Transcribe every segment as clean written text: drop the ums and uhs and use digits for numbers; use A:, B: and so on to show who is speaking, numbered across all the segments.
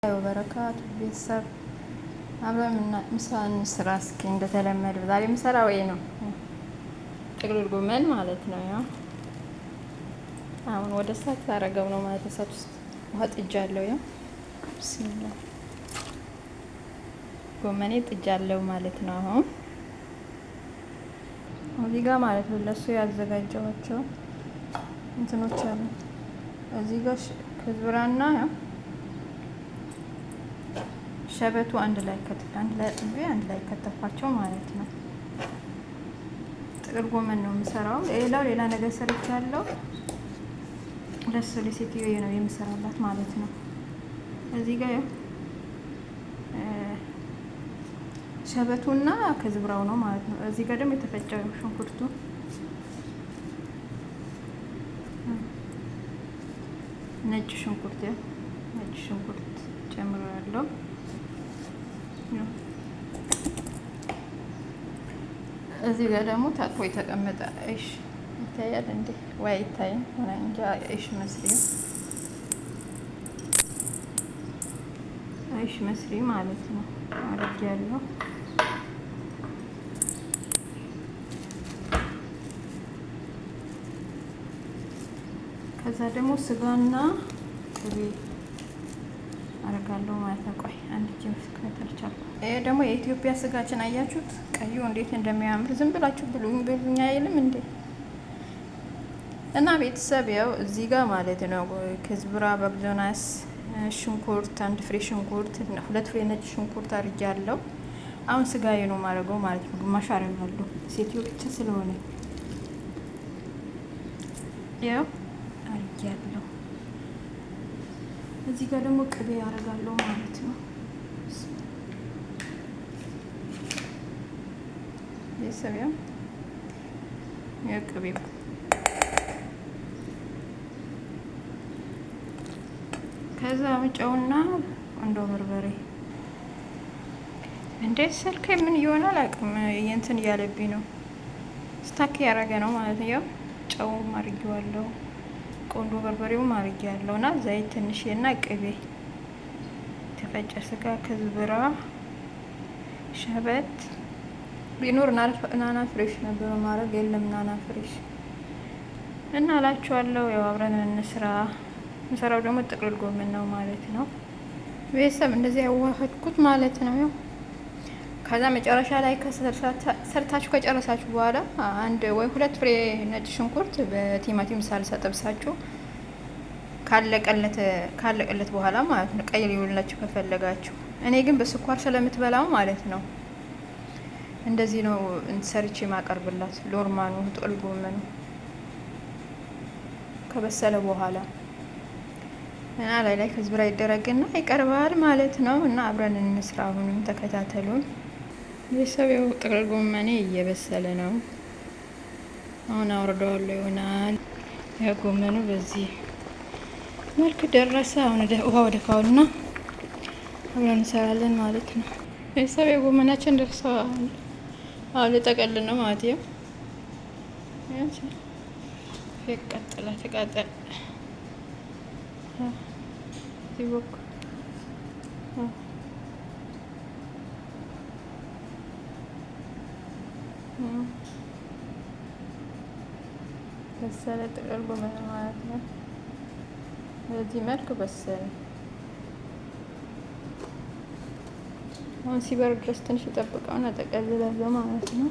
A: ወበረካቱ ቤተሰብ አብረን ምሳን ስራ እስኪ እንደተለመደው ዛሬ ምሰራ ወይ ነው ጥቅልል ጎመን ማለት ነው። ያው አሁን ወደ እሳት ታረገው ነው ማለት እሳት ውስጥ ውሃ ጥጃለሁ። ያው ብስሚላ ጎመኔ ጥጃለሁ ማለት ነው። አሁን እዚህ ጋር ማለት ነው ለሱ ያዘጋጀኋቸው እንትኖች አሉ። እዚህ ጋር ከዝብራና ሸበቱ አንድ ላይ ከተፋቸው ማለት ነው። ጥቅል ጎመን ነው የምሰራው። ሌላ ነገር ሰርቻለሁ። ለሱ ለሴትዮ ነው የምሰራላት ማለት ነው። እዚህ ጋር ሸበቱና ከዝብራው ነው ማለት ነው። እዚህ ጋር ደግሞ የተፈጨው ሽንኩርቱ ነጭ ሽንኩርት ጨምራለሁ። እዚህ ጋር ደግሞ ታጥፎ የተቀመጠ አይሽ ይታያል እንዴ? ወይ አይታይም? እንጃ አይሽ መስሪ ማለት ነው አድርጌያለሁ። ከዛ ደግሞ ስጋና ቅቤ አረጋለሁ ማለት ነው። ቆይ አንድ ጅም ስከተልቻለሁ። ይሄ ደግሞ የኢትዮጵያ ስጋችን አያችሁት? ቀዩ እንዴት እንደሚያምር ዝም ብላችሁ ብሉኝ አይልም እንዴ? እና ቤተሰብ ያው እዚህ ጋር ማለት ነው ከዝብራ በግዞናስ ሽንኩርት፣ አንድ ፍሬ ሽንኩርት፣ 2 ፍሬ ነጭ ሽንኩርት አድርጌያለሁ። አሁን ስጋዬ ነው ማድረገው ማለት ነው። ግማሽ አረጋለሁ ሴትዮ ብቻ ስለሆነ ያው አድርጌያለሁ። እዚህ ጋር ደግሞ ቅቤ አደርጋለሁ ማለት ነው። የሰቢያው የቅቤው ከዛ ጨውና እንደ በርበሬ እንዴት ስልክ ምን ይሆናል አቅም እንትን እያለብኝ ነው። ስታክ ያደረገ ነው ማለት ነው። ያው ጨውም አድርጌዋለሁ፣ ቆንጆ በርበሬውም አድርጌያለሁ እና ዘይት ትንሽና ቅቤ፣ ተፈጨ ስጋ፣ ከዝብራ፣ ሸበት ቢኖር ናና ፍሬሽ ነበር ማድረግ የለም ናና ፍሬሽ እና እላችኋለሁ። ያው አብረን እንስራ። ምሰራው ደግሞ ጥቅልል ጎመን ነው ማለት ነው። ቤተሰብ እንደዚህ ያዋህድኩት ማለት ነው። ያው ከዛ መጨረሻ ላይ ሰርታችሁ ከጨረሳችሁ በኋላ 1 ወይ 2 ፍሬ ነጭ ሽንኩርት በቲማቲም ሳልሳ ጠብሳችሁ ካለቀለት በኋላ ማለት ነው ቀይ ሊሆንላችሁ ከፈለጋችሁ። እኔ ግን በስኳር ስለምትበላው ማለት ነው እንደዚህ ነው ሰርቼ ማቀርብላት። ሎርማኑ ጥቅልል ጎመኑ ከበሰለ በኋላ እና ላይ ከዝብራ ይደረግና ይቀርባል ማለት ነው። እና አብረን እንስራ። አሁንም ተከታተሉን። የሰው ጥቅልል ጎመኔ እየበሰለ ነው። አሁን አውርደዋለሁ ይሆናል። ያው ጎመኑ በዚህ መልክ ደረሰ። አሁን ውሃ ወደ ካውልና አብረን እንሰራለን ማለት ነው። የሰው ጎመናችን ደርሰዋል። አሁን ልጠቀልል ነው ማለት ነው። ተቃጠለ ሲቦክ በሰለ ጥቅልል ጎመን ማለት ነው። በዚህ መልክ በሰለ። አሁን ሲበርድ ድረስ ትንሽ ይጠብቀውና ጠቀልላለሁ ማለት ነው።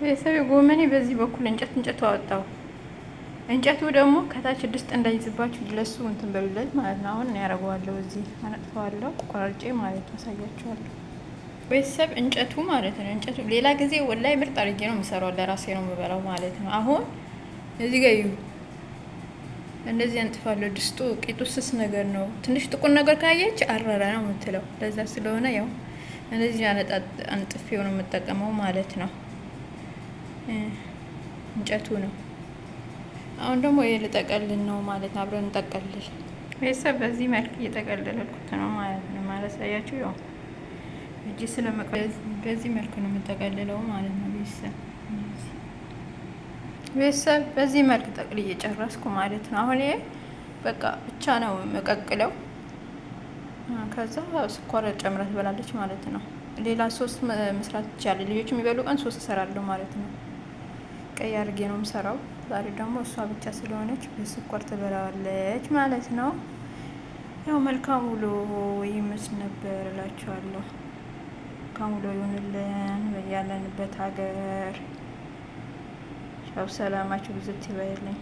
A: ቤተሰብ ጎመኔ በዚህ በኩል እንጨቱ አወጣው። እንጨቱ ደግሞ ከታች ድስት እንዳይዝባችሁ ለሱ እንትን በሉለት ማለት ነው። አሁን እኔ ያደርገዋለሁ እዚህ አነጥፈዋለሁ ቆራርጬ ማለት ነው። አሳያችኋለሁ ቤተሰብ እንጨቱ ማለት ነው። እንጨቱ ሌላ ጊዜ ወላይ ምርጥ አድርጌ ነው የምሰራው፣ ለራሴ ነው የምበላው ማለት ነው። አሁን እዚህ ጋር እንደዚህ አንጥፋለሁ። ድስቱ ቂጡ ስስ ነገር ነው። ትንሽ ጥቁር ነገር ካየች አረረ ነው የምትለው። ለዛ ስለሆነ ያው እንደዚህ አንጥፌው ነው የምጠቀመው ማለት ነው። እንጨቱ ነው። አሁን ደግሞ ልጠቀልል ነው ማለት ነው። አብረን እንጠቀልል ቤተሰብ። በዚህ መልክ እየጠቀለልኩት ነው ማለት ነው። ማለት ያያችሁ ያው እጅ በዚህ መልኩ ነው የምጠቀልለው ማለት ነው። ቤተሰብ በዚህ መልክ ጠቅልዬ ጨረስኩ ማለት ነው። አሁን ይሄ በቃ ብቻ ነው መቀቅለው። ከዛ ስኳር ጨምራ ትበላለች ማለት ነው። ሌላ ሶስት መስራት ይቻላል። ልጆች የሚበሉ ቀን ሶስት እሰራለሁ ማለት ነው። ቀይ አድርጌ ነው የምሰራው። ዛሬ ደግሞ እሷ ብቻ ስለሆነች በስኳር ትበላዋለች ማለት ነው። ያው መልካም ውሎ ይመስል ነበር እላችኋለሁ። መልካም ውሎ ይሆንልን በያለንበት ሀገር። ያው ሰላማችሁ ብዝት ይበልልኝ።